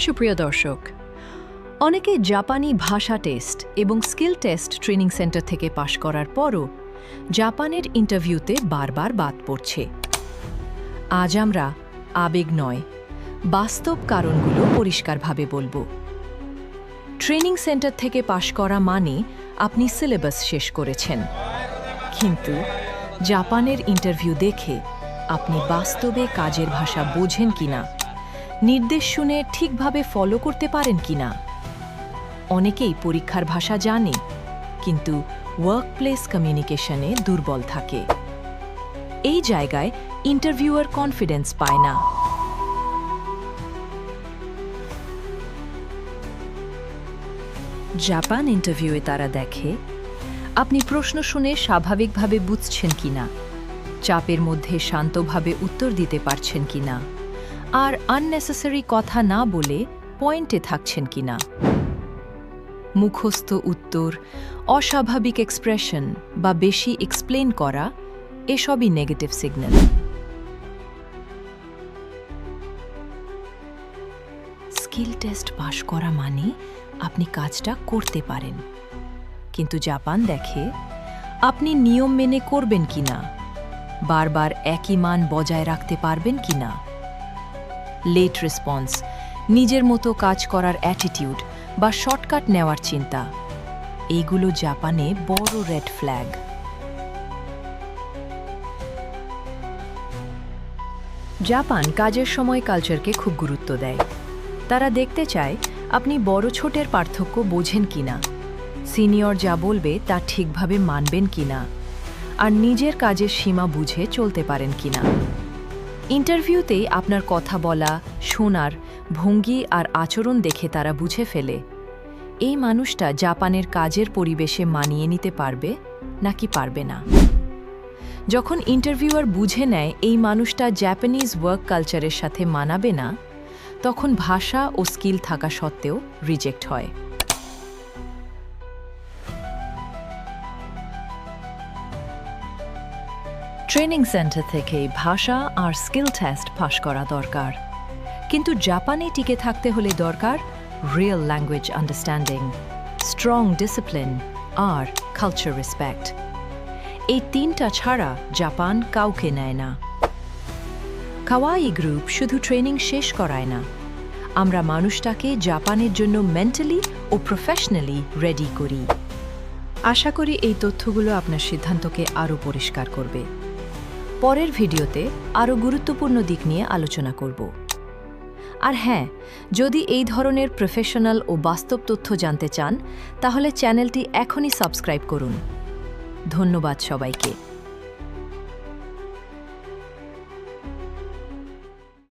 সুপ্রিয় দর্শক, অনেকে জাপানি ভাষা টেস্ট এবং স্কিল টেস্ট ট্রেনিং সেন্টার থেকে পাশ করার পরও জাপানের ইন্টারভিউতে বারবার বাদ পড়ছে। আজ আমরা আবেগ নয়, বাস্তব কারণগুলো পরিষ্কারভাবে বলবো। ট্রেনিং সেন্টার থেকে পাশ করা মানে আপনি সিলেবাস শেষ করেছেন, কিন্তু জাপানের ইন্টারভিউ দেখে আপনি বাস্তবে কাজের ভাষা বোঝেন কিনা, নির্দেশ শুনে ঠিকভাবে ফলো করতে পারেন কিনা। অনেকেই পরীক্ষার ভাষা জানে, কিন্তু ওয়ার্কপ্লেস কমিউনিকেশনে দুর্বল থাকে। এই জায়গায় ইন্টারভিউয়ার কনফিডেন্স পায় না। জাপান ইন্টারভিউয়ে তারা দেখে আপনি প্রশ্ন শুনে স্বাভাবিকভাবে বুঝছেন কিনা, চাপের মধ্যে শান্তভাবে উত্তর দিতে পারছেন কিনা, আর আননেসেসারি কথা না বলে পয়েন্টে থাকছেন কিনা। মুখস্থ উত্তর, অস্বাভাবিক এক্সপ্রেশন বা বেশি এক্সপ্লেন করা এসবই নেগেটিভ সিগন্যাল। স্কিল টেস্ট পাশ করা মানে আপনি কাজটা করতে পারেন, কিন্তু জাপান দেখে আপনি নিয়ম মেনে করবেন কিনা, বারবার একই মান বজায় রাখতে পারবেন কিনা। লেট রেসপন্স, নিজের মতো কাজ করার অ্যাটিটিউড বা শর্টকাট নেওয়ার চিন্তা, এইগুলো জাপানে বড় রেড ফ্ল্যাগ। জাপান কাজের সময় কালচারকে খুব গুরুত্ব দেয়। তারা দেখতে চায় আপনি বড় ছোটের পার্থক্য বোঝেন কিনা, সিনিয়র যা বলবে তা ঠিকভাবে মানবেন কিনা, আর নিজের কাজের সীমা বুঝে চলতে পারেন কিনা। ইন্টারভিউতেই আপনার কথা বলা, শোনার ভঙ্গি আর আচরণ দেখে তারা বুঝে ফেলে এই মানুষটা জাপানের কাজের পরিবেশে মানিয়ে নিতে পারবে নাকি পারবে না। যখন ইন্টারভিউয়ার বুঝে নেয় এই মানুষটা জাপানিজ ওয়ার্ক কালচারের সাথে মানাবে না, তখন ভাষা ও স্কিল থাকা সত্ত্বেও রিজেক্ট হয়। ট্রেনিং সেন্টার থেকে ভাষা আর স্কিল টেস্ট পাশ করা দরকার, কিন্তু জাপানে টিকে থাকতে হলে দরকার real language understanding, strong discipline আর কালচার রেসপেক্ট। এই তিনটা ছাড়া জাপান কাউকে নেয় না। কাওয়াই গ্রুপ শুধু ট্রেনিং শেষ করায় না, আমরা মানুষটাকে জাপানের জন্য মেন্টালি ও প্রফেশনালি রেডি করি। আশা করি এই তথ্যগুলো আপনার সিদ্ধান্তকে আরও পরিষ্কার করবে। পরের ভিডিওতে আরও গুরুত্বপূর্ণ দিক নিয়ে আলোচনা করব। আর হ্যাঁ, যদি এই ধরনের প্রফেশনাল ও বাস্তব তথ্য জানতে চান, তাহলে চ্যানেলটি এখনই সাবস্ক্রাইব করুন। ধন্যবাদ সবাইকে।